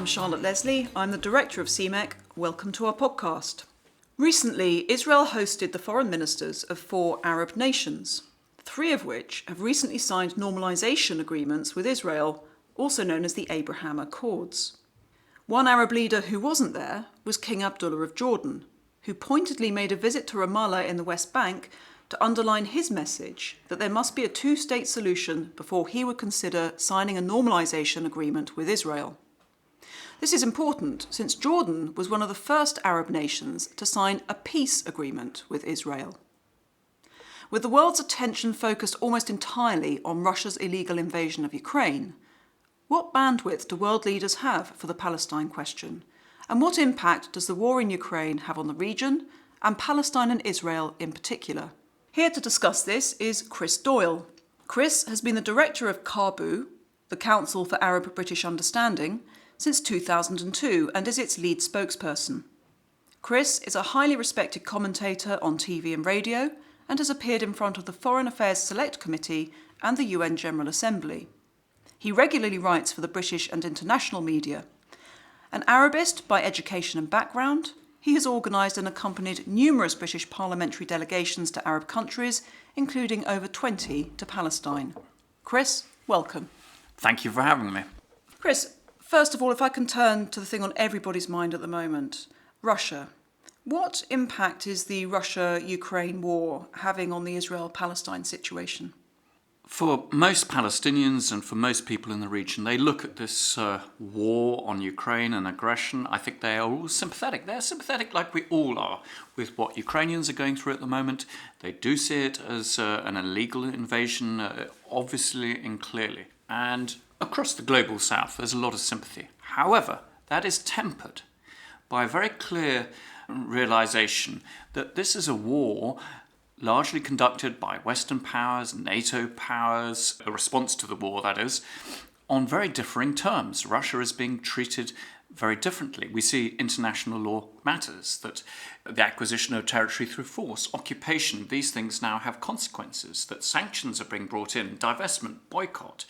Charlotte Leslie. I'm the Director of CMEC. Welcome to our podcast. Recently, Israel hosted the foreign ministers of 4 Arab nations, 3 of which have recently signed normalisation agreements with Israel, also known as the Abraham Accords. One Arab leader who wasn't there was King Abdullah of Jordan, who pointedly made a visit to Ramallah in the West Bank to underline his message that there must be a 2-state solution before he would consider signing a normalisation agreement with Israel. This is important since Jordan was one of the first Arab nations to sign a peace agreement with Israel. With the world's attention focused almost entirely on Russia's illegal invasion of Ukraine, what bandwidth do world leaders have for the Palestine question? And what impact does the war in Ukraine have on the region, and Palestine and Israel in particular? Here to discuss this is Chris Doyle. Chris has been the Director of Caabu, the Council for Arab-British Understanding, since 2002 and is its lead spokesperson. Chris is a highly respected commentator on TV and radio and has appeared in front of the Foreign Affairs Select Committee and the UN General Assembly. He regularly writes for the British and international media. An Arabist by education and background, he has organised and accompanied numerous British parliamentary delegations to Arab countries, including over 20 to Palestine. Chris, welcome. Thank you for having me. Chris, first of all, if I can turn to the thing on everybody's mind at the moment, Russia. What impact is the Russia-Ukraine war having on the Israel-Palestine situation? For most Palestinians and for most people in the region, they look at this war on Ukraine and aggression. I think they are all sympathetic. They're sympathetic like we all are with what Ukrainians are going through at the moment. They do see it as an illegal invasion, obviously and clearly. And across the global south, there's a lot of sympathy. However, that is tempered by a very clear realization that this is a war largely conducted by Western powers, NATO powers, a response to the war, that is, on very differing terms. Russia is being treated very differently. We see international law matters, that the acquisition of territory through force, occupation, these things now have consequences, that sanctions are being brought in, divestment, boycott,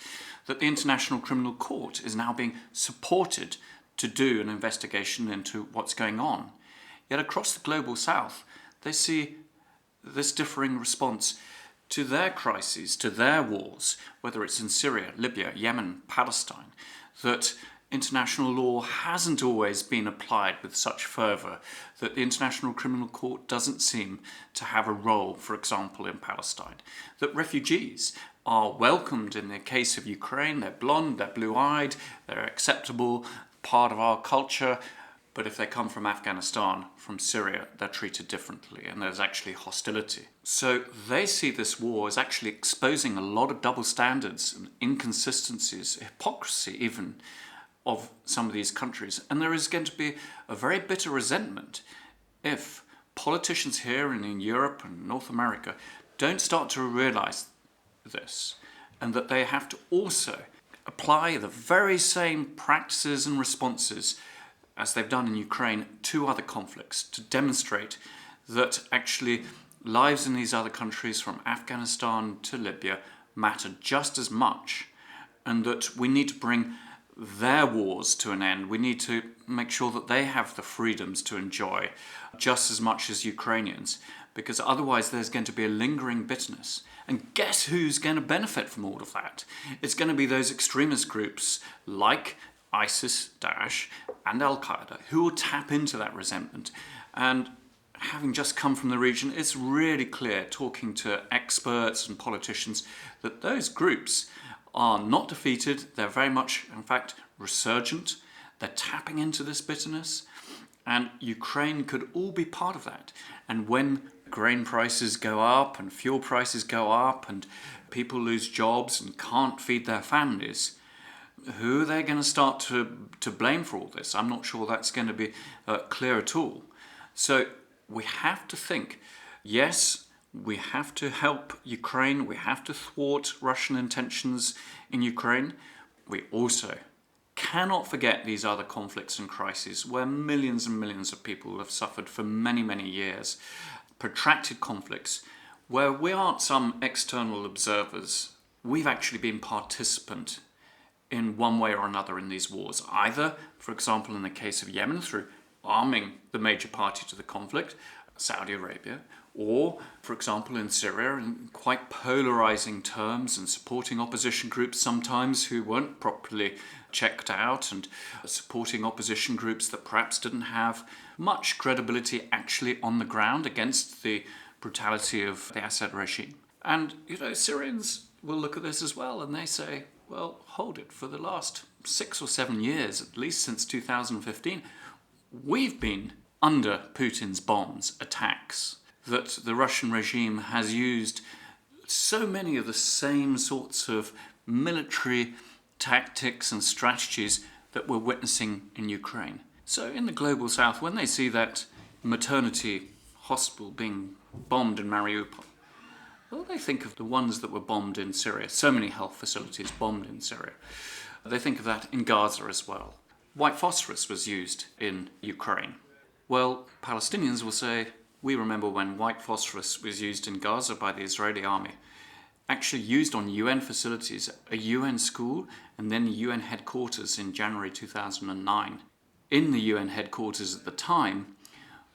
that the International Criminal Court is now being supported to do an investigation into what's going on. Yet across the global south, they see this differing response to their crises, to their wars, whether it's in Syria, Libya, Yemen, Palestine, that international law hasn't always been applied with such fervour, that the International Criminal Court doesn't seem to have a role, for example, in Palestine, that refugees are welcomed in the case of Ukraine. They're blonde, they're blue-eyed, they're acceptable, part of our culture. But if they come from Afghanistan, from Syria, they're treated differently, and there's actually hostility. So they see this war as actually exposing a lot of double standards and inconsistencies, hypocrisy even, of some of these countries. And there is going to be a very bitter resentment if politicians here and in Europe and North America don't start to realise this, and that they have to also apply the very same practices and responses as they've done in Ukraine, to other conflicts, to demonstrate that actually lives in these other countries, from Afghanistan to Libya, matter just as much, and that we need to bring their wars to an end. We need to make sure that they have the freedoms to enjoy just as much as Ukrainians, because otherwise there's going to be a lingering bitterness. And guess who's going to benefit from all of that? It's going to be those extremist groups like ISIS, Daesh, and Al-Qaeda, who will tap into that resentment. And having just come from the region, it's really clear, talking to experts and politicians, that those groups are not defeated. They're very much, in fact, resurgent. They're tapping into this bitterness. And Ukraine could all be part of that. And when grain prices go up and fuel prices go up and people lose jobs and can't feed their families, who are they going to start to blame for all this? I'm not sure that's going to be clear at all. So we have to think, yes, we have to help Ukraine, we have to thwart Russian intentions in Ukraine. We also cannot forget these other conflicts and crises where millions and millions of people have suffered for many, many years. Protracted conflicts where we aren't some external observers. We've actually been participant in one way or another in these wars. Either, for example, in the case of Yemen, through arming the major party to the conflict, Saudi Arabia, or, for example, in Syria, in quite polarizing terms and supporting opposition groups sometimes who weren't properly checked out, and supporting opposition groups that perhaps didn't have much credibility actually on the ground against the brutality of the Assad regime. And, Syrians will look at this as well and they say, well, hold it, for the last 6 or 7 years, at least since 2015, we've been under Putin's bombs, attacks, that the Russian regime has used so many of the same sorts of military tactics and strategies that we're witnessing in Ukraine. So in the global south, when they see that maternity hospital being bombed in Mariupol, well, they think of the ones that were bombed in Syria. So many health facilities bombed in Syria. They think of that in Gaza as well. White phosphorus was used in Ukraine. Well, Palestinians will say, we remember when white phosphorus was used in Gaza by the Israeli army, actually used on UN facilities, a UN school, and then the UN headquarters in January 2009. In the UN headquarters at the time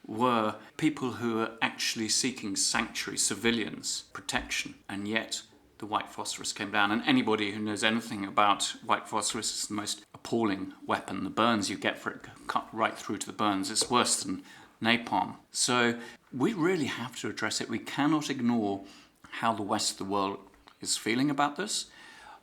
were people who were actually seeking sanctuary, civilians, protection, and yet the white phosphorus came down. And anybody who knows anything about white phosphorus, is the most appalling weapon. The burns you get for it cut right through to the burns. It's worse than napalm. So we really have to address it. We cannot ignore how the West of the world is feeling about this,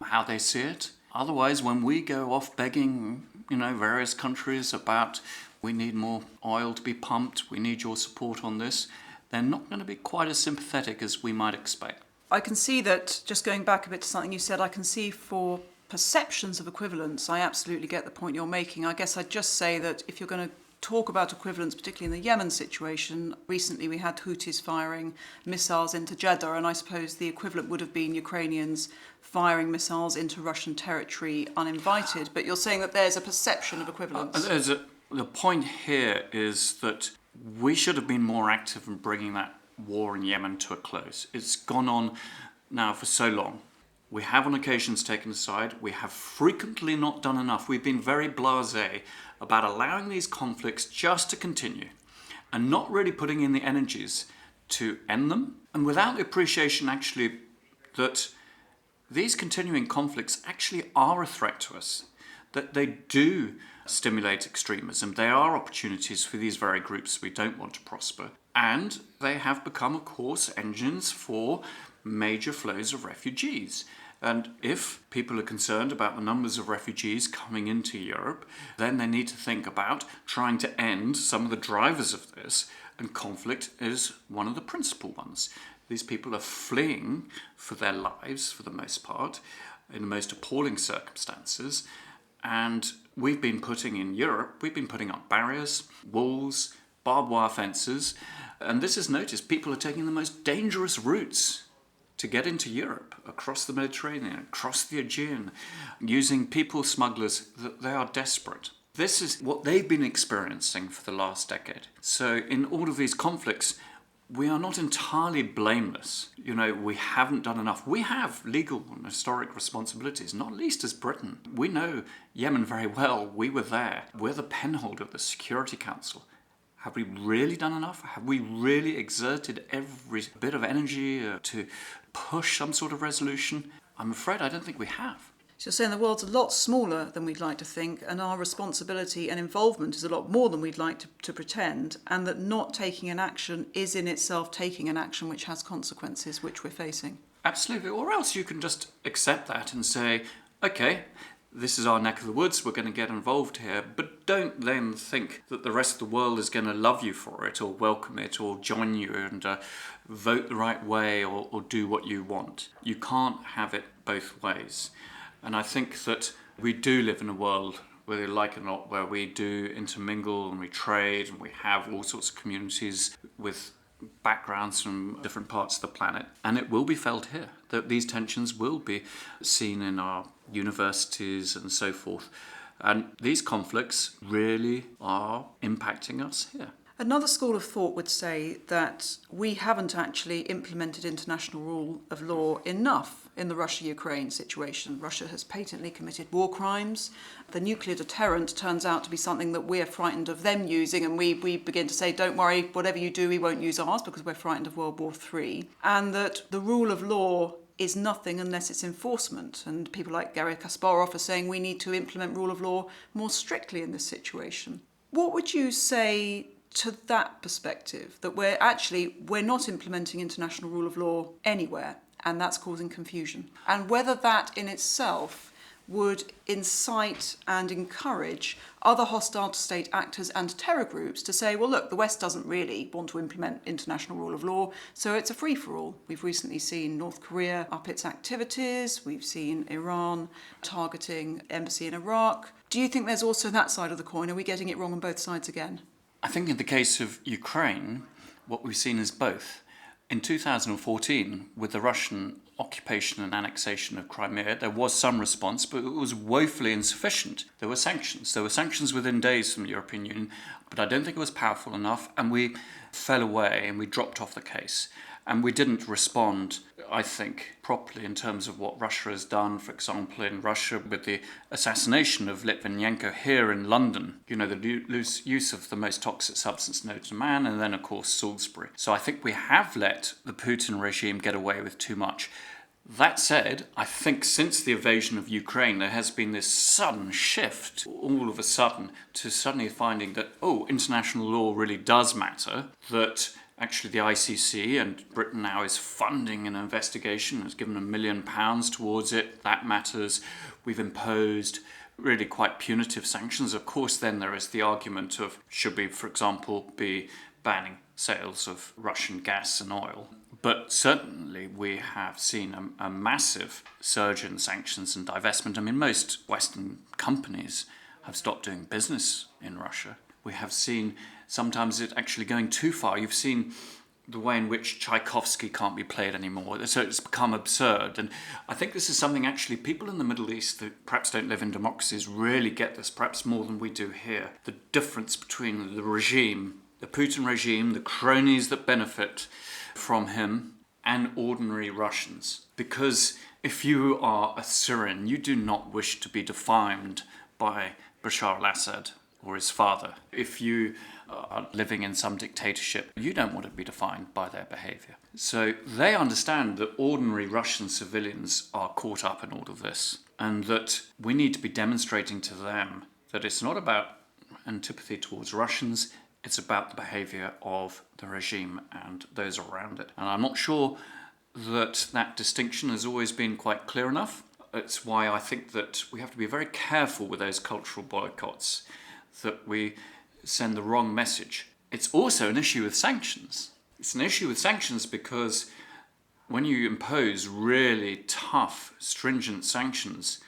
how they see it. Otherwise, when we go off begging, various countries about we need more oil to be pumped, we need your support on this, they're not going to be quite as sympathetic as we might expect. I can see that, just going back a bit to something you said, I can see for perceptions of equivalence, I absolutely get the point you're making. I guess I'd just say that if you're going to talk about equivalence, particularly in the Yemen situation, recently we had Houthis firing missiles into Jeddah, and I suppose the equivalent would have been Ukrainians firing missiles into Russian territory uninvited. But you're saying that there's a perception of equivalence. The point here is that we should have been more active in bringing that war in Yemen to a close. It's gone on now for so long. We have on occasions taken a side. We have frequently not done enough. We've been very blasé about allowing these conflicts just to continue and not really putting in the energies to end them. And without the appreciation actually that these continuing conflicts actually are a threat to us, that they do stimulate extremism. They are opportunities for these very groups we don't want to prosper. And they have become, of course, engines for major flows of refugees. And if people are concerned about the numbers of refugees coming into Europe, then they need to think about trying to end some of the drivers of this, and conflict is one of the principal ones. These people are fleeing for their lives, for the most part, in the most appalling circumstances, and we've been putting up barriers, walls, barbed wire fences, and this is noticed. People are taking the most dangerous routes to get into Europe, across the Mediterranean, across the Aegean, using people smugglers. They are desperate. This is what they've been experiencing for the last decade. So in all of these conflicts, we are not entirely blameless. We haven't done enough. We have legal and historic responsibilities, not least as Britain. We know Yemen very well. We were there. We're the penholder of the Security Council. Have we really done enough? Have we really exerted every bit of energy to push some sort of resolution? I'm afraid I don't think we have. So you're saying the world's a lot smaller than we'd like to think, and our responsibility and involvement is a lot more than we'd like to pretend, and that not taking an action is in itself taking an action which has consequences which we're facing. Absolutely. Or else you can just accept that and say, okay, this is our neck of the woods, we're going to get involved here, but don't then think that the rest of the world is going to love you for it or welcome it or join you and vote the right way or do what you want. You can't have it both ways. And I think that we do live in a world, whether you like it or not, where we do intermingle and we trade and we have all sorts of communities with backgrounds from different parts of the planet. And it will be felt here, that these tensions will be seen in our universities and so forth. And these conflicts really are impacting us here. Another school of thought would say that we haven't actually implemented international rule of law enough in the Russia-Ukraine situation. Russia has patently committed war crimes. The nuclear deterrent turns out to be something that we're frightened of them using, and we begin to say, don't worry, whatever you do, we won't use ours because we're frightened of World War III. And that the rule of law is nothing unless it's enforcement. And people like Garry Kasparov are saying we need to implement rule of law more strictly in this situation. What would you say to that perspective, that we're not implementing international rule of law anywhere, and that's causing confusion? And whether that in itself would incite and encourage other hostile state actors and terror groups to say, well, look, the West doesn't really want to implement international rule of law, so it's a free-for-all. We've recently seen North Korea up its activities. We've seen Iran targeting embassy in Iraq. Do you think there's also that side of the coin? Are we getting it wrong on both sides again? I think in the case of Ukraine, what we've seen is both. In 2014, with the Russian occupation and annexation of Crimea, there was some response, but it was woefully insufficient. There were sanctions. There were sanctions within days from the European Union, but I don't think it was powerful enough, and we fell away and we dropped off the case. And we didn't respond, I think, properly in terms of what Russia has done, for example, in Russia with the assassination of Litvinenko here in London. You know, the use of the most toxic substance known to man, and then, of course, Salisbury. So I think we have let the Putin regime get away with too much. That said, I think since the invasion of Ukraine, there has been this sudden shift, all of a sudden, to suddenly finding that, international law really does matter, that actually the ICC, and Britain now is funding an investigation, has given £1 million towards it. That matters. We've imposed really quite punitive sanctions. Of course, then there is the argument of should we, for example, be banning sales of Russian gas and oil. But certainly we have seen a massive surge in sanctions and divestment. I mean, most Western companies have stopped doing business in Russia. We have seen sometimes it actually going too far. You've seen the way in which Tchaikovsky can't be played anymore. So it's become absurd. And I think this is something actually people in the Middle East that perhaps don't live in democracies really get this, perhaps more than we do here. The difference between the regime, the Putin regime, the cronies that benefit from him, and ordinary Russians. Because if you are a Syrian, you do not wish to be defined by Bashar al-Assad or his father. If you are living in some dictatorship, you don't want to be defined by their behaviour. So they understand that ordinary Russian civilians are caught up in all of this, and that we need to be demonstrating to them that it's not about antipathy towards Russians, it's about the behaviour of the regime and those around it. And I'm not sure that distinction has always been quite clear enough. It's why I think that we have to be very careful with those cultural boycotts, that we send the wrong message. It's also an issue with sanctions. It's an issue with sanctions because when you impose really tough, stringent sanctions,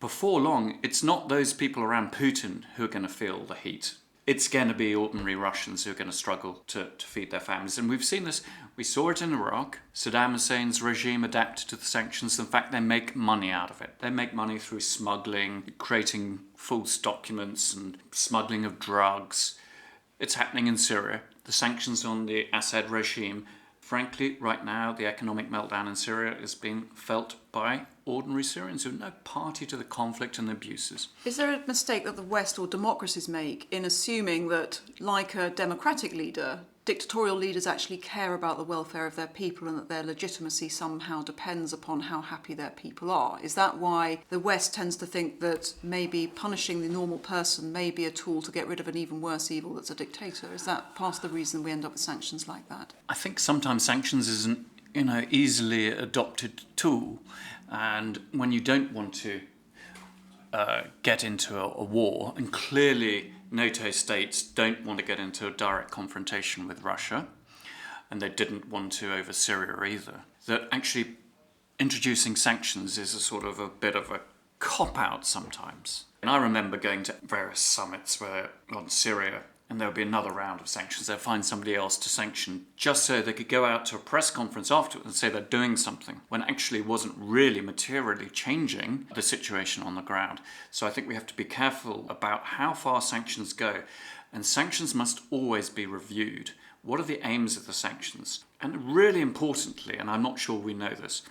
before long, it's not those people around Putin who are going to feel the heat. It's going to be ordinary Russians who are going to struggle to feed their families. And we've seen this. We saw it in Iraq. Saddam Hussein's regime adapted to the sanctions. In fact, they make money out of it. They make money through smuggling, creating false documents and smuggling of drugs. It's happening in Syria. The sanctions on the Assad regime, frankly, right now, the economic meltdown in Syria is being felt by ordinary Syrians who are no party to the conflict and the abuses. Is there a mistake that the West or democracies make in assuming that, like a democratic leader, dictatorial leaders actually care about the welfare of their people and that their legitimacy somehow depends upon how happy their people are? Is that why the West tends to think that maybe punishing the normal person may be a tool to get rid of an even worse evil that's a dictator? Is that part of the reason we end up with sanctions like that? I think sometimes sanctions is an easily adopted tool, and when you don't want to get into a war, and clearly NATO states don't want to get into a direct confrontation with Russia, and they didn't want to over Syria either, that actually introducing sanctions is a sort of a bit of a cop-out sometimes. And I remember going to various summits on Syria, and there would be another round of sanctions. They'd find somebody else to sanction just so they could go out to a press conference afterwards and say they're doing something, when actually it wasn't really materially changing the situation on the ground. So I think we have to be careful about how far sanctions go. And sanctions must always be reviewed. What are the aims of the sanctions? And really importantly, and I'm not sure we know this,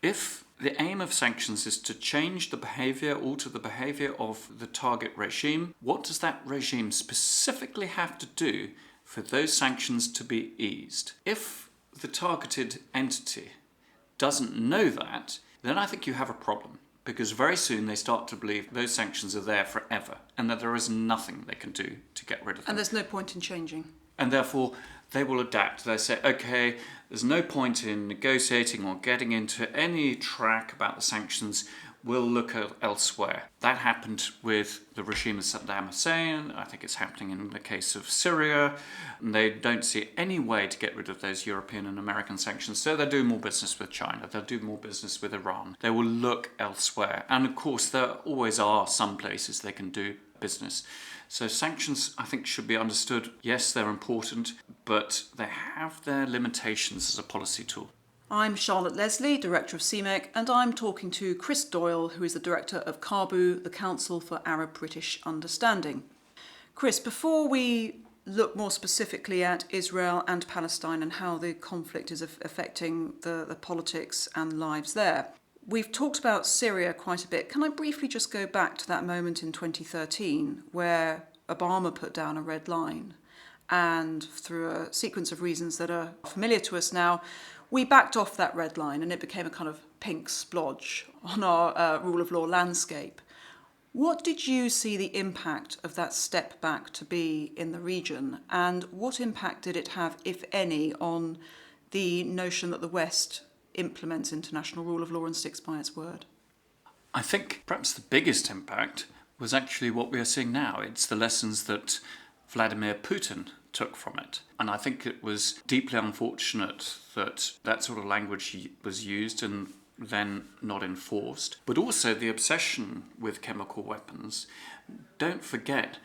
if the aim of sanctions is to change the behaviour, alter the behaviour of the target regime, what does that regime specifically have to do for those sanctions to be eased? If the targeted entity doesn't know that, then I think you have a problem. Because very soon they start to believe those sanctions are there forever and that there is nothing they can do to get rid of them. And there's no point in changing. And therefore they will adapt. They say, okay, there's no point in negotiating or getting into any track about the sanctions. We'll look elsewhere. That happened with the regime of Saddam Hussein. I think it's happening in the case of Syria. And they don't see any way to get rid of those European and American sanctions. So they'll do more business with China. They'll do more business with Iran. They will look elsewhere. And of course, there always are some places they can do business. So sanctions, I think, should be understood. Yes, they're important, but they have their limitations as a policy tool. I'm Charlotte Leslie, Director of CMEC, and I'm talking to Chris Doyle, who is the Director of Caabu, the Council for Arab-British Understanding. Chris, before we look more specifically at Israel and Palestine and how the conflict is affecting the politics and lives there, we've talked about Syria quite a bit. Can I briefly just go back to that moment in 2013 where Obama put down a red line, and through a sequence of reasons that are familiar to us now, we backed off that red line and it became a kind of pink splodge on our rule of law landscape. What did you see the impact of that step back to be in the region, and what impact did it have, if any, on the notion that the West implements international rule of law and sticks by its word? I think perhaps the biggest impact was actually what we are seeing now. It's the lessons that Vladimir Putin took from it. And I think it was deeply unfortunate that that sort of language was used and then not enforced. But also the obsession with chemical weapons. Don't forget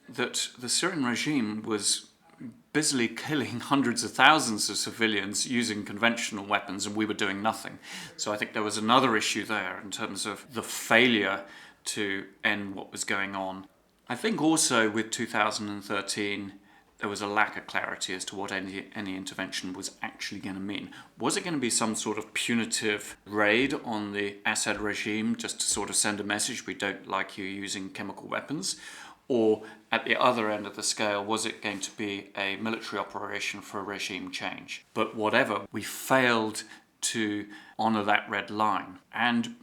that the Syrian regime was busily killing hundreds of thousands of civilians using conventional weapons, and we were doing nothing. So I think there was another issue there in terms of the failure to end what was going on. I think also with 2013, there was a lack of clarity as to what any intervention was actually going to mean. Was it going to be some sort of punitive raid on the Assad regime just to sort of send a message, we don't like you using chemical weapons? Or at the other end of the scale, was it going to be a military operation for a regime change? But whatever, we failed to honour that red line. And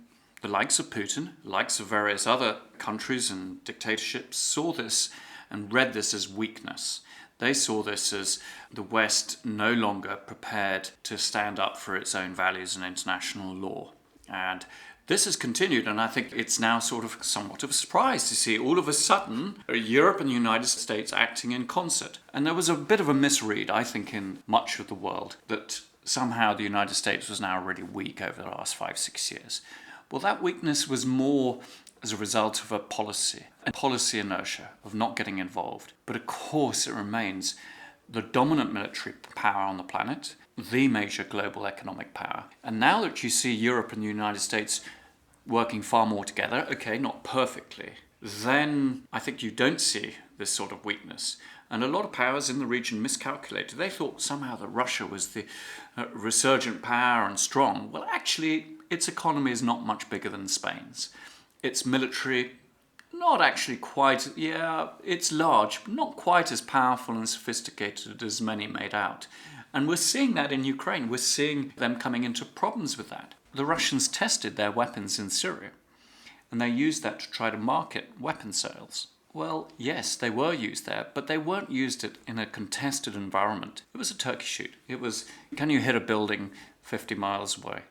the likes of Putin, likes of various other countries and dictatorships saw this and read this as weakness. They saw this as the West no longer prepared to stand up for its own values and international law. And this has continued, and I think it's now sort of somewhat of a surprise to see all of a sudden Europe and the United States acting in concert. And there was a bit of a misread, I think, in much of the world that somehow the United States was now really weak over the last 5-6 years. Well, that weakness was more as a result of a policy inertia of not getting involved. But of course it remains the dominant military power on the planet, the major global economic power. And now that you see Europe and the United States working far more together, okay, not perfectly, then I think you don't see this sort of weakness. And a lot of powers in the region miscalculated. They thought somehow that Russia was the resurgent power and strong. Well, actually, its economy is not much bigger than Spain's. Its military, not actually quite, it's large, but not quite as powerful and sophisticated as many made out. And we're seeing that in Ukraine. We're seeing them coming into problems with that. The Russians tested their weapons in Syria, and they used that to try to market weapon sales. Well, yes, they were used there, but they weren't used in a contested environment. It was a turkey shoot. It was, can you hit a building 50 miles away?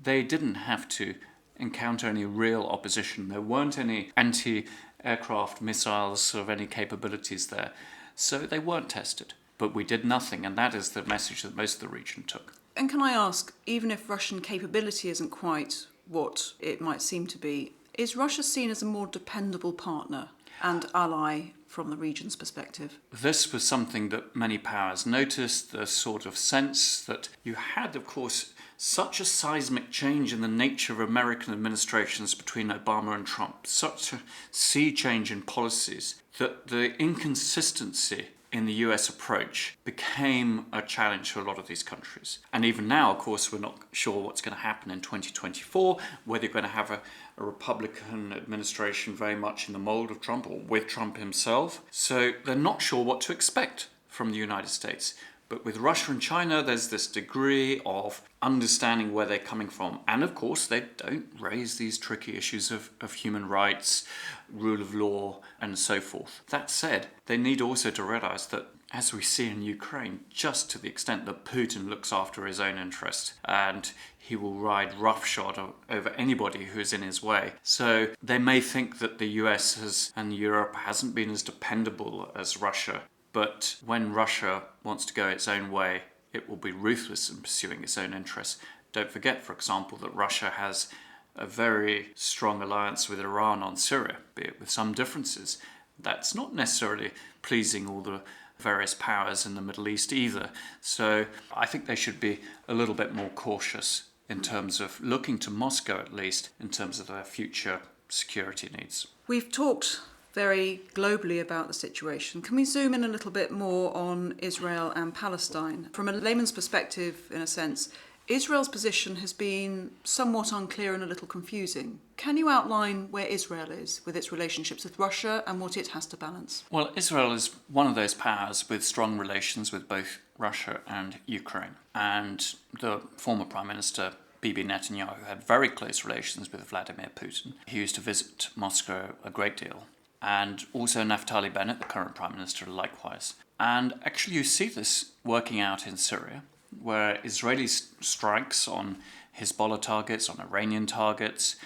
They didn't have to encounter any real opposition. There weren't any anti-aircraft missiles of any capabilities there. So they weren't tested. But we did nothing, and that is the message that most of the region took. And can I ask, even if Russian capability isn't quite what it might seem to be, is Russia seen as a more dependable partner and ally from the region's perspective? This was something that many powers noticed, the sort of sense that you had, of course, such a seismic change in the nature of American administrations between Obama and Trump, such a sea change in policies, that the inconsistency in the US approach became a challenge for a lot of these countries. And even now, of course, we're not sure what's going to happen in 2024, whether you're going to have a Republican administration very much in the mold of Trump or with Trump himself. So they're not sure what to expect from the United States. But with Russia and China, there's this degree of understanding where they're coming from. And of course, they don't raise these tricky issues of human rights, rule of law, and so forth. That said, they need also to realize that, as we see in Ukraine, just to the extent that Putin looks after his own interest and he will ride roughshod over anybody who's in his way. So they may think that the US and Europe hasn't been as dependable as Russia. But when Russia wants to go its own way, it will be ruthless in pursuing its own interests. Don't forget, for example, that Russia has a very strong alliance with Iran on Syria, be it with some differences. That's not necessarily pleasing all the various powers in the Middle East either. So I think they should be a little bit more cautious in terms of looking to Moscow, at least, in terms of their future security needs. We've talked very globally about the situation. Can we zoom in a little bit more on Israel and Palestine? From a layman's perspective, in a sense, Israel's position has been somewhat unclear and a little confusing. Can you outline where Israel is with its relationships with Russia and what it has to balance? Well, Israel is one of those powers with strong relations with both Russia and Ukraine. And the former Prime Minister Bibi Netanyahu had very close relations with Vladimir Putin. He used to visit Moscow a great deal. And also Naftali Bennett, the current Prime Minister, likewise. And actually you see this working out in Syria, where Israeli strikes on Hezbollah targets, on Iranian targets,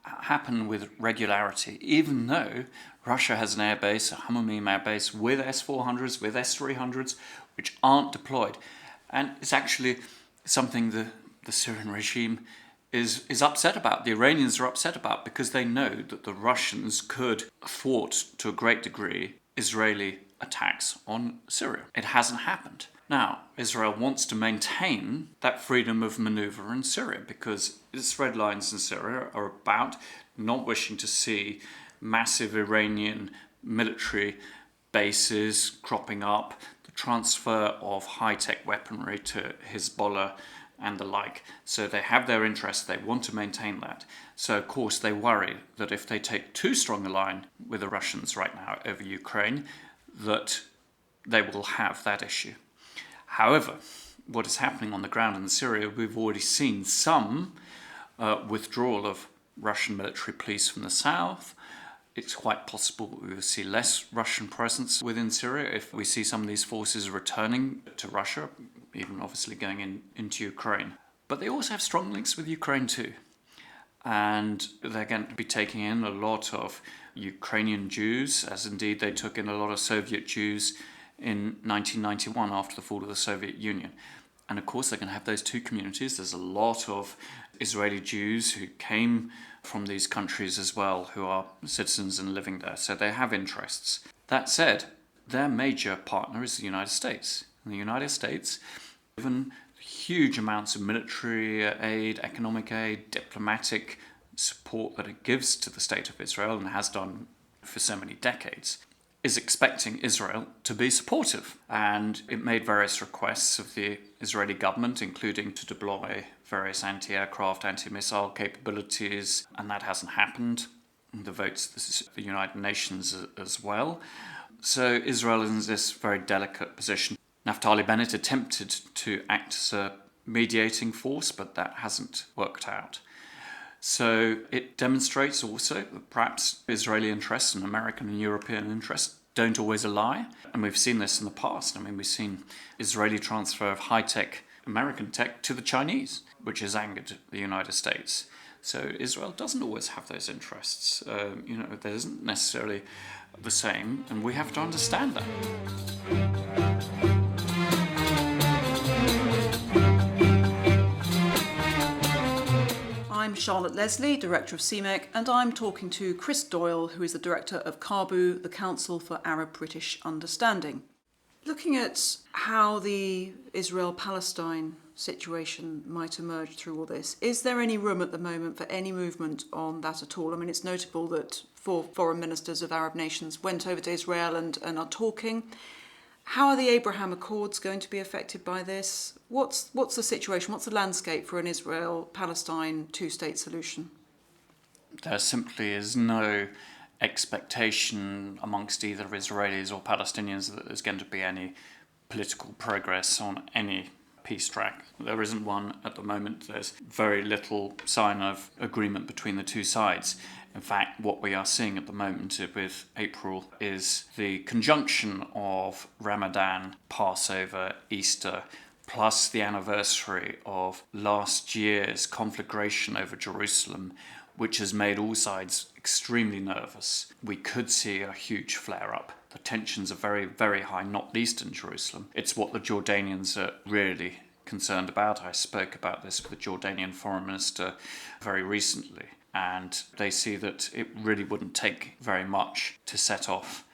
happen with regularity, even though Russia has an airbase, a Hammameem airbase, with S-400s, with S-300s, which aren't deployed. And it's actually something the Syrian regime is upset about. The Iranians are upset about because they know that the Russians could thwart, to a great degree, Israeli attacks on Syria. It hasn't happened. Now, Israel wants to maintain that freedom of maneuver in Syria because its red lines in Syria are about not wishing to see massive Iranian military bases cropping up, the transfer of high-tech weaponry to Hezbollah and the like. So they have their interests, they want to maintain that. So of course they worry that if they take too strong a line with the Russians right now over Ukraine, that they will have that issue. However, what is happening on the ground in Syria, we've already seen some withdrawal of Russian military police from the south. It's quite possible we will see less Russian presence within Syria if we see some of these forces returning to Russia, even obviously going into Ukraine. But they also have strong links with Ukraine too. And they're going to be taking in a lot of Ukrainian Jews, as indeed they took in a lot of Soviet Jews in 1991 after the fall of the Soviet Union. And of course they're going to have those two communities. There's a lot of Israeli Jews who came from these countries as well, who are citizens and living there. So they have interests. That said, their major partner is the United States. And the United States, given huge amounts of military aid, economic aid, diplomatic support that it gives to the state of Israel and has done for so many decades, is expecting Israel to be supportive. And it made various requests of the Israeli government, including to deploy various anti-aircraft, anti-missile capabilities, and that hasn't happened. The votes, this is the United Nations as well. So Israel is in this very delicate position. Naftali Bennett attempted to act as a mediating force, but that hasn't worked out. So it demonstrates also that perhaps Israeli interests and American and European interests don't always ally. And we've seen this in the past. I mean, we've seen Israeli transfer of high-tech American tech to the Chinese, which has angered the United States. So Israel doesn't always have those interests. There isn't necessarily the same, and we have to understand that. I'm Charlotte Leslie, Director of CMEC, and I'm talking to Chris Doyle, who is the Director of Caabu, the Council for Arab-British Understanding. Looking at how the Israel-Palestine situation might emerge through all this, is there any room at the moment for any movement on that at all? I mean, it's notable that 4 foreign ministers of Arab nations went over to Israel and are talking. How are the Abraham Accords going to be affected by this? What's the situation? What's the landscape for an Israel-Palestine two-state solution? There simply is no expectation amongst either Israelis or Palestinians that there's going to be any political progress on any peace track. There isn't one at the moment. There's very little sign of agreement between the two sides. In fact, what we are seeing at the moment with April is the conjunction of Ramadan, Passover, Easter, plus the anniversary of last year's conflagration over Jerusalem, which has made all sides extremely nervous. We could see a huge flare-up. The tensions are very, very high, not least in Jerusalem. It's what the Jordanians are really concerned about. I spoke about this with the Jordanian foreign minister very recently, and they see that it really wouldn't take very much to set off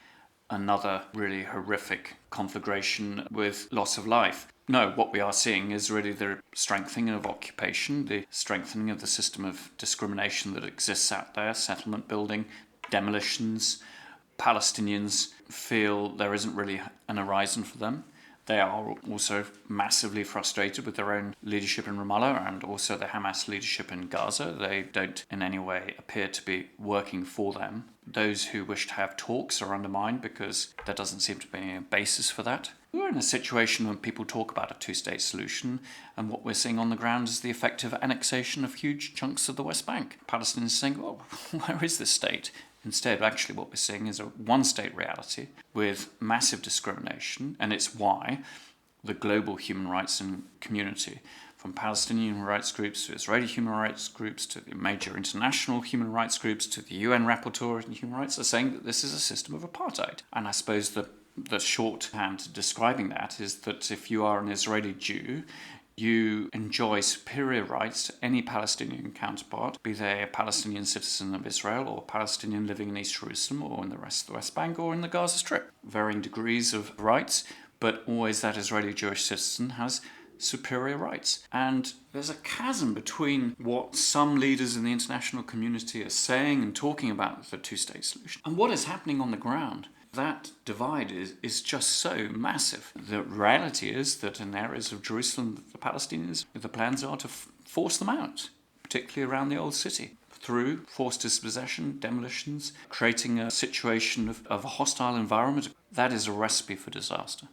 another really horrific conflagration with loss of life. No, what we are seeing is really the strengthening of occupation, the strengthening of the system of discrimination that exists out there, settlement building, demolitions. Palestinians feel there isn't really an horizon for them. They are also massively frustrated with their own leadership in Ramallah and also the Hamas leadership in Gaza. They don't in any way appear to be working for them. Those who wish to have talks are undermined because there doesn't seem to be any basis for that. We're in a situation when people talk about a two-state solution, and what we're seeing on the ground is the effective annexation of huge chunks of the West Bank. Palestinians saying, well, where is this state? Instead, actually, what we're seeing is a one-state reality with massive discrimination, and it's why the global human rights community, from Palestinian human rights groups to Israeli human rights groups to the major international human rights groups to the UN Rapporteur on Human Rights, are saying that this is a system of apartheid. And I suppose the shorthand describing that is that if you are an Israeli Jew, you enjoy superior rights to any Palestinian counterpart, be they a Palestinian citizen of Israel or a Palestinian living in East Jerusalem or in the rest of the West Bank or in the Gaza Strip. Varying degrees of rights, but always that Israeli Jewish citizen has superior rights. And there's a chasm between what some leaders in the international community are saying and talking about the two-state solution and what is happening on the ground. That divide is just so massive. The reality is that in areas of Jerusalem, the Palestinians, the plans are to force them out, particularly around the old city, through forced dispossession, demolitions, creating a situation of a hostile environment. That is a recipe for disaster.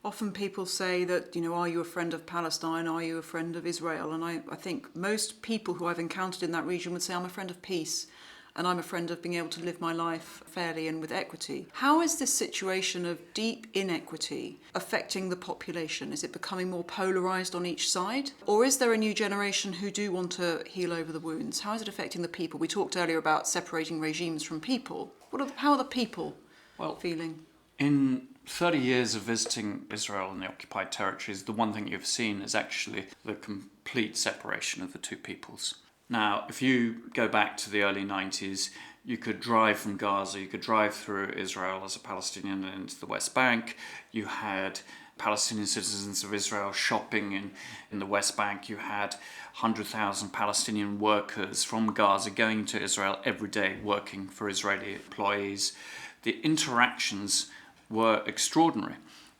Often people say that, are you a friend of Palestine? Are you a friend of Israel? And I think most people who I've encountered in that region would say, I'm a friend of peace. And I'm a friend of being able to live my life fairly and with equity. How is this situation of deep inequity affecting the population? Is it becoming more polarised on each side? Or is there a new generation who do want to heal over the wounds? How is it affecting the people? We talked earlier about separating regimes from people. How are the people feeling? In 30 years of visiting Israel and the occupied territories, the one thing you've seen is actually the complete separation of the two peoples. Now, if you go back to the early 90s, you could drive from Gaza, you could drive through Israel as a Palestinian into the West Bank. You had Palestinian citizens of Israel shopping in the West Bank. You had 100,000 Palestinian workers from Gaza going to Israel every day working for Israeli employees. The interactions were extraordinary.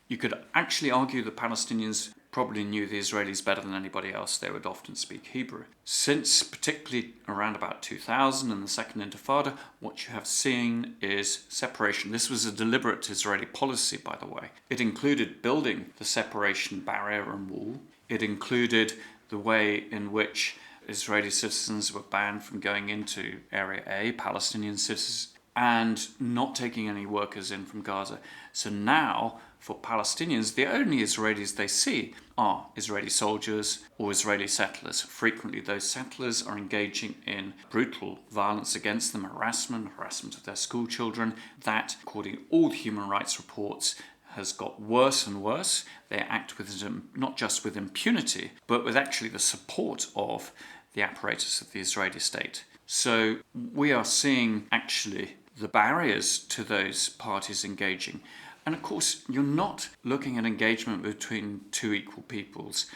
You could actually argue the Palestinians probably knew the Israelis better than anybody else. They would often speak Hebrew. Since particularly around about 2000 and the Second Intifada, what you have seen is separation. This was a deliberate Israeli policy, by the way. It included building the separation barrier and wall. It included the way in which Israeli citizens were banned from going into Area A, Palestinian citizens, and not taking any workers in from Gaza. So now, for Palestinians, the only Israelis they see are Israeli soldiers or Israeli settlers. Frequently, those settlers are engaging in brutal violence against them, harassment of their school children. That, according to all the human rights reports, has got worse and worse. They act with not just with impunity, but with actually the support of the apparatus of the Israeli state. So we are seeing actually the barriers to those parties engaging. And of course, you're not looking at engagement between two equal peoples.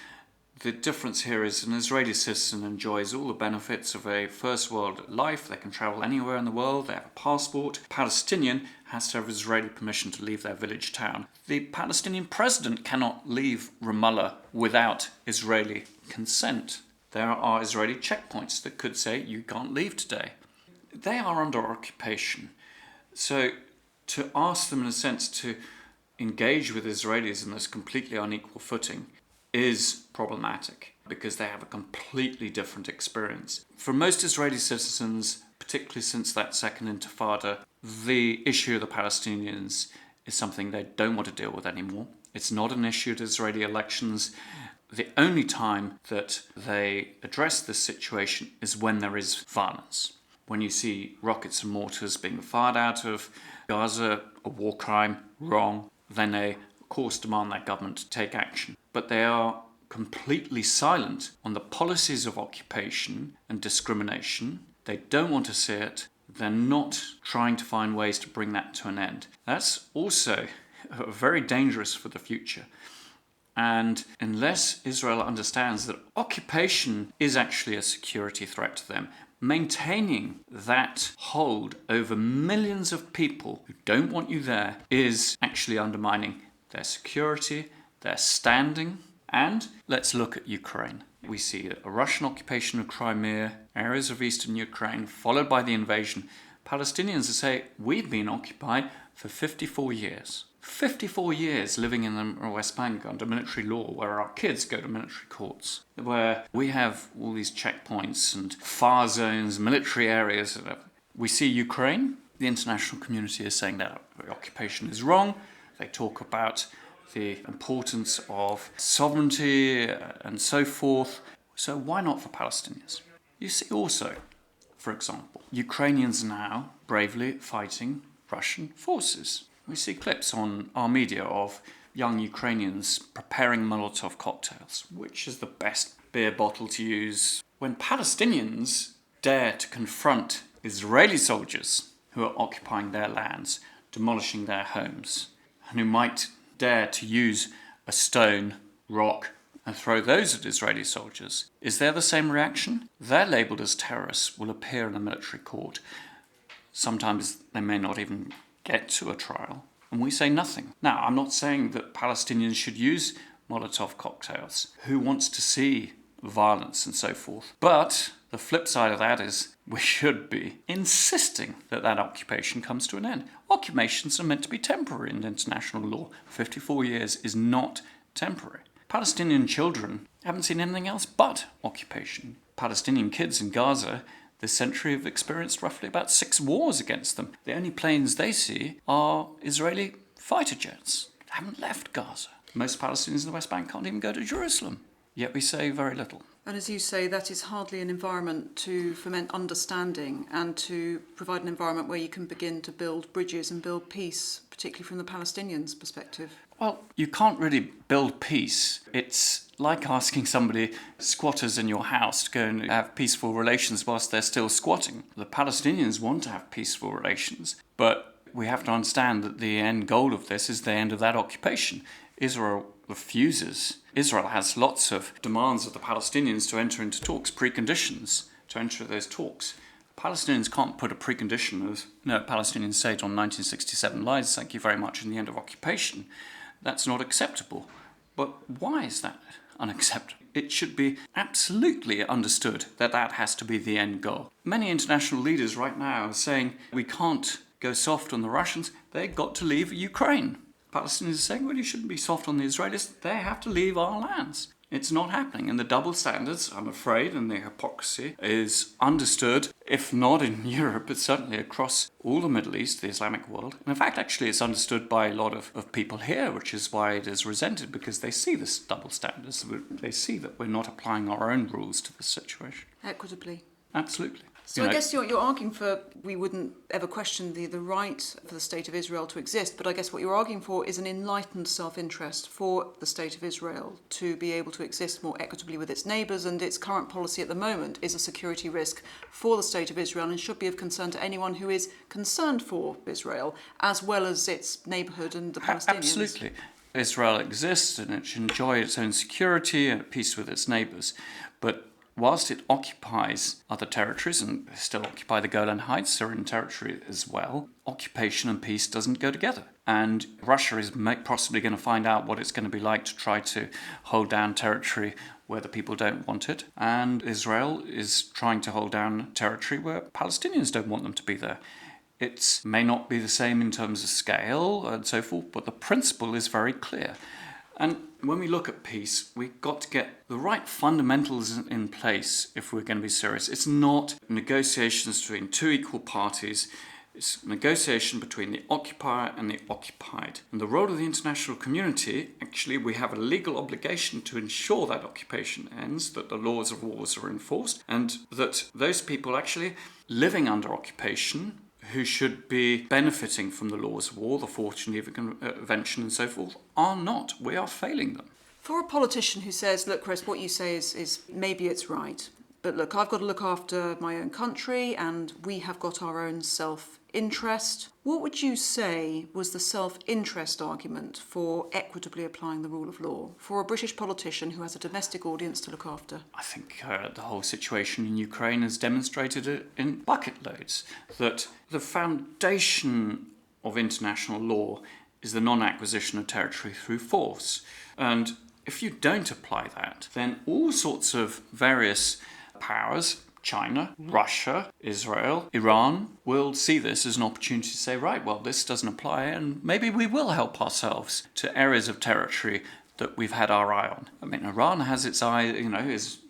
The difference here is an Israeli citizen enjoys all the benefits of a first world life. They can travel anywhere in the world. They have a passport. A Palestinian has to have Israeli permission to leave their village town. The Palestinian president cannot leave Ramallah without Israeli consent. There are Israeli checkpoints that could say you can't leave today. They are under occupation. So to ask them in a sense to engage with Israelis in this completely unequal footing is problematic because they have a completely different experience. For most Israeli citizens, particularly since that second intifada, the issue of the Palestinians is something they don't want to deal with anymore. It's not an issue at Israeli elections. The only time that they address this situation is when there is violence. When you see rockets and mortars being fired out of Gaza, a war crime, wrong, then they, of course, demand that government to take action. But they are completely silent on the policies of occupation and discrimination. They don't want to see it. They're not trying to find ways to bring that to an end. That's also very dangerous for the future. And unless Israel understands that occupation is actually a security threat to them, maintaining that hold over millions of people who don't want you there is actually undermining their security, their standing. And let's look at Ukraine. We see a Russian occupation of Crimea, areas of eastern Ukraine, followed by the invasion. Palestinians say, we've been occupied for 54 years. 54 years living in the West Bank under military law, where our kids go to military courts, where we have all these checkpoints and far zones, military areas. We see Ukraine. The international community is saying that the occupation is wrong. They talk about the importance of sovereignty and so forth. So why not for Palestinians? You see also, for example, Ukrainians now bravely fighting Russian forces. We see clips on our media of young Ukrainians preparing Molotov cocktails, which is the best beer bottle to use. When Palestinians dare to confront Israeli soldiers who are occupying their lands, demolishing their homes, and who might dare to use a stone, rock, and throw those at Israeli soldiers, is there the same reaction? They're labelled as terrorists, will appear in a military court. Sometimes they may not even get to a trial, and we say nothing. Now, I'm not saying that Palestinians should use Molotov cocktails. Who wants to see violence and so forth? But the flip side of that is we should be insisting that that occupation comes to an end. Occupations are meant to be temporary in international law. 54 years is not temporary. Palestinian children haven't seen anything else but occupation. Palestinian kids in Gaza this century have experienced roughly about 6 wars against them. The only planes they see are Israeli fighter jets. They haven't left Gaza. Most Palestinians in the West Bank can't even go to Jerusalem. Yet we say very little. And as you say, that is hardly an environment to foment understanding and to provide an environment where you can begin to build bridges and build peace, particularly from the Palestinians' perspective. Well, you can't really build peace. It's like asking somebody, squatters in your house, to go and have peaceful relations whilst they're still squatting. The Palestinians want to have peaceful relations, but we have to understand that the end goal of this is the end of that occupation. Israel refuses. Israel has lots of demands of the Palestinians to enter into talks, preconditions to enter those talks. Palestinians can't put a precondition of, no, Palestinian state on 1967 lies, thank you very much, in the end of occupation. That's not acceptable. But why is that unacceptable? It should be absolutely understood that that has to be the end goal. Many international leaders right now are saying we can't go soft on the Russians, they've got to leave Ukraine. Palestinians are saying, well, you shouldn't be soft on the Israelis, they have to leave our lands. It's not happening. And the double standards, I'm afraid, and the hypocrisy is understood, if not in Europe, but certainly across all the Middle East, the Islamic world. And in fact, actually, it's understood by a lot of people here, which is why it is resented, because they see this double standards. They see that we're not applying our own rules to the situation. Equitably. Absolutely. So I guess you're arguing for, we wouldn't ever question the right for the State of Israel to exist, but I guess what you're arguing for is an enlightened self-interest for the State of Israel to be able to exist more equitably with its neighbours, and its current policy at the moment is a security risk for the State of Israel and should be of concern to anyone who is concerned for Israel, as well as its neighbourhood and the Palestinians. Absolutely. Israel exists and it should enjoy its own security and peace with its neighbours. But whilst it occupies other territories and still occupy the Golan Heights, Syrian territory as well, occupation and peace doesn't go together. And Russia is possibly going to find out what it's going to be like to try to hold down territory where the people don't want it. And Israel is trying to hold down territory where Palestinians don't want them to be there. It may not be the same in terms of scale and so forth, but the principle is very clear. And when we look at peace, we've got to get the right fundamentals in place if we're going to be serious. It's not negotiations between two equal parties. It's negotiation between the occupier and the occupied. And the role of the international community, actually, we have a legal obligation to ensure that occupation ends, that the laws of wars are enforced, and that those people actually living under occupation who should be benefiting from the laws of war, the Fortune Convention and so forth, are not. We are failing them. For a politician who says, look, Chris, what you say is maybe it's right, but look, I've got to look after my own country and we have got our own self-interest, what would you say was the self-interest argument for equitably applying the rule of law for a British politician who has a domestic audience to look after? I think the whole situation in Ukraine has demonstrated it in bucket loads, that the foundation of international law is the non-acquisition of territory through force. And if you don't apply that, then all sorts of various powers, China, Russia, Israel, Iran, will see this as an opportunity to say, right, well, this doesn't apply, and maybe we will help ourselves to areas of territory that we've had our eye on. I mean, Iran has its eye,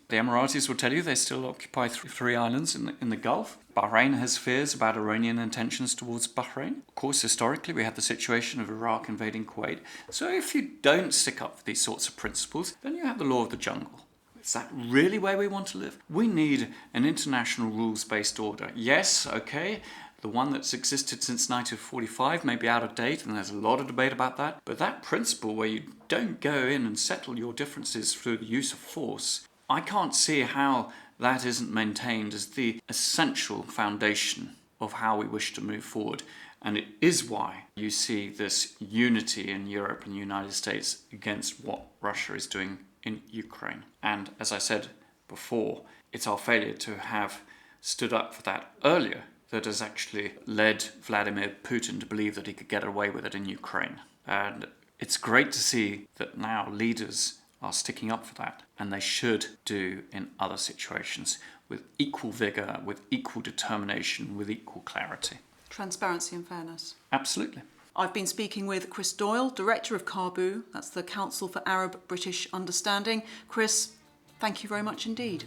the Emiratis will tell you they still occupy three islands in the Gulf. Bahrain has fears about Iranian intentions towards Bahrain. Of course, historically, we had the situation of Iraq invading Kuwait. So if you don't stick up for these sorts of principles, then you have the law of the jungle. Is that really where we want to live? We need an international rules-based order. Yes, okay, the one that's existed since 1945 may be out of date, and there's a lot of debate about that. But that principle where you don't go in and settle your differences through the use of force, I can't see how that isn't maintained as the essential foundation of how we wish to move forward. And it is why you see this unity in Europe and the United States against what Russia is doing in Ukraine. And as I said before, it's our failure to have stood up for that earlier that has actually led Vladimir Putin to believe that he could get away with it in Ukraine. And it's great to see that now leaders are sticking up for that, and they should do in other situations with equal vigour, with equal determination, with equal clarity. Transparency and fairness. Absolutely. I've been speaking with Chris Doyle, Director of Caabu, that's the Council for Arab-British Understanding. Chris, thank you very much indeed.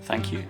Thank you.